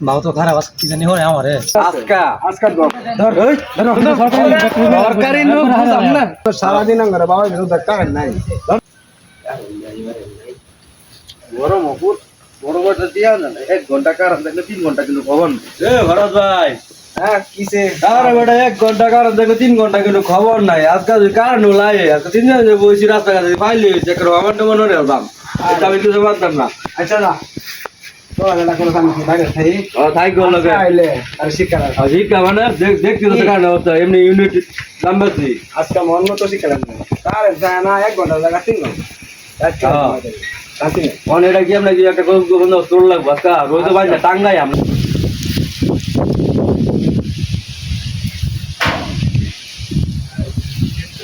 বাবু তো খারাপ আজকে কি জানি হয় আমারে আজকা সরকারি লোক বুঝলাম না সারাদিন আঙ্গারে বাবা বিরুদ্ধে কারেন্ট নাই গরম অপুর বড় বড় দিয়া না 1 ঘন্টা কারেন্ট দেখলে 3 ঘন্টা কিন্তু খবর ভরত ভাই হ্যাঁ কিসে আরে বেটা 1 ঘন্টা কারেন্ট দেখলে 3 ঘন্টা কিন্তু খবর নাই আজকাল কারেন্ট লাই আজকে 3 দিন যে বসি রাস্তাঘাটে পাইলে চেক করো আমার তো মনে হলো দাম আমি কিছু পারতাম না আচ্ছা না তো এটা কোন কাম বাইরে থাই থাই গো লগে আইলে আর শিকার শিক্ষা মানে দেখতে তো কারণ হতো এমনি ইউনিট নাম্বারছি আজকে মন মতো শিকার না কারেন্ট যায় না 1 ঘন্টা লাগা 3 ঘন্টা মানে এটা কি আমরা কি একটা কোনো তোর লাগবো আজকে রোজ ভাই না টাঙ্গাই আমরা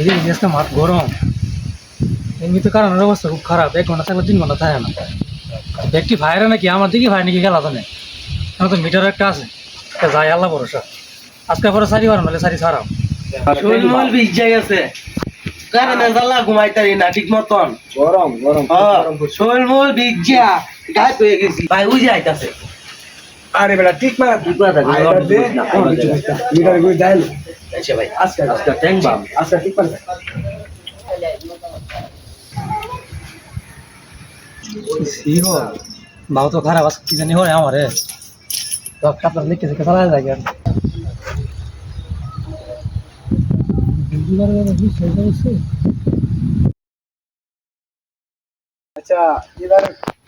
এই আজকে মাঠ গরম এমনি তো কারণের অবস্থা খুব খারাপ 1 ঘন্টা থাকলে 3 ঘন্টা থাকে না ব্যক্তি ভাইরা নাকি আমার দিকে ভাই নাকি গেল জানে আমার তো মিটার একটা আছে যাই আল্লাহ ভরসা আজকে পরে সারি বার নাহলে সারি ছাড়াও শৈলমল বিজ যাই আছে কারণে জ্বালা ঘুমাইতারি না ঠিক মতন গরম গরম শৈলমল বিজ যা গায়ে পেয়ে গেছি ভাই উই যাইতাছে আরে বেটা ঠিক মারা ঠিক কথা মিটার গুই ডাইল আচ্ছা ভাই আজকে ট্যাঙ্ক বাম আচ্ছা ঠিক পারছে বাবু তো খারাপ আজকে কি জানি হয় আমারে আপনার লিখে থেকে চালা যায় আর আচ্ছা এবার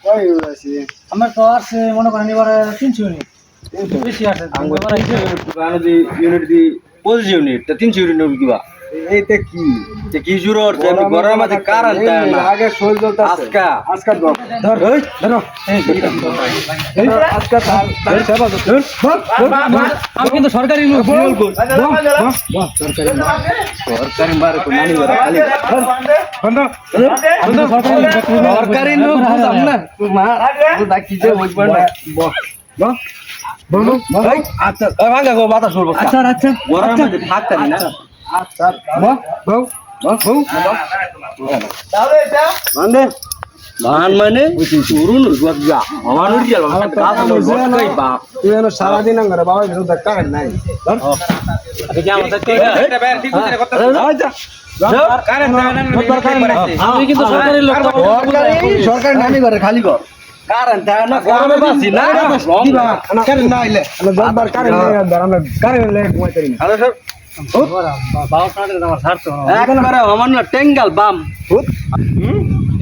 কই আছে আমার তো আছে মনে করেন এবারে 300 ইউনিট বেশি আছে ইউনিট দি 25 ইউনিট তা 300 ইউনিট কিবা এইতে কি কি শুরু হচ্ছে আমি গরমের মধ্যে কারণ দেয় না আগে সই জ্বলতে আজকা আজকা ধর ধর ধর আজকা তার সেবা ধর আমি কিন্তু সরকারি লোক সরকারি মার কো মানি করে খালি বন্ধ আমি তো সরকারি লোক বুঝাম না মা ডাকি যে বুঝবা না বন্ধ ভাই আচ্ছা ভাঙা গো বাতাস করব আচ্ছা আচ্ছা গরমের মধ্যে থাকতে না আচ্ছা বউ বউ বউ তাহলে এটা মানে মান মানে শুরুন গজা আমানুর গেল কাজ হলো কই বাপ তুই এনো সারা দিন আঙ্গারে বাবা বিরুদ্ধে কারেন্ট নাই কি আমাদের এটা বের ঠিক করে কথা কারেন্ট আমি কিন্তু সরকারি লোক সরকার নামি করে খালি কর কারেন্ট না গরমে বাসি না দিবা কারেন্ট না আইলে আমরা কারেন্ট নাই আমরা কারেন্ট লে ঘুমাইতে না হ্যালো স্যার বাবু সাথে আমার ছাড়তো একবারে আমার না টেঙ্গাল বাম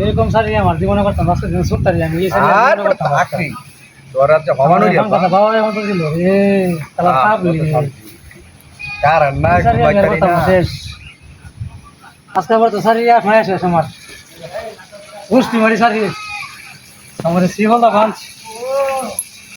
এরকম সারি আমার জীবনে করতাম আজকে দিন সত্তর আমি এই সারি আর জীবনে করতাম আকরি তোরা যে হমানো কথা বাবা এখন তো দিল এ তাহলে পাবলি কারেন্ট না সারি আমি আর করতাম না, শেষ আজকে আবার তো সারি এক মাস শেষ আমার গোষ্ঠী মারি সারি আমাদের শ্রীহল্লা গাছ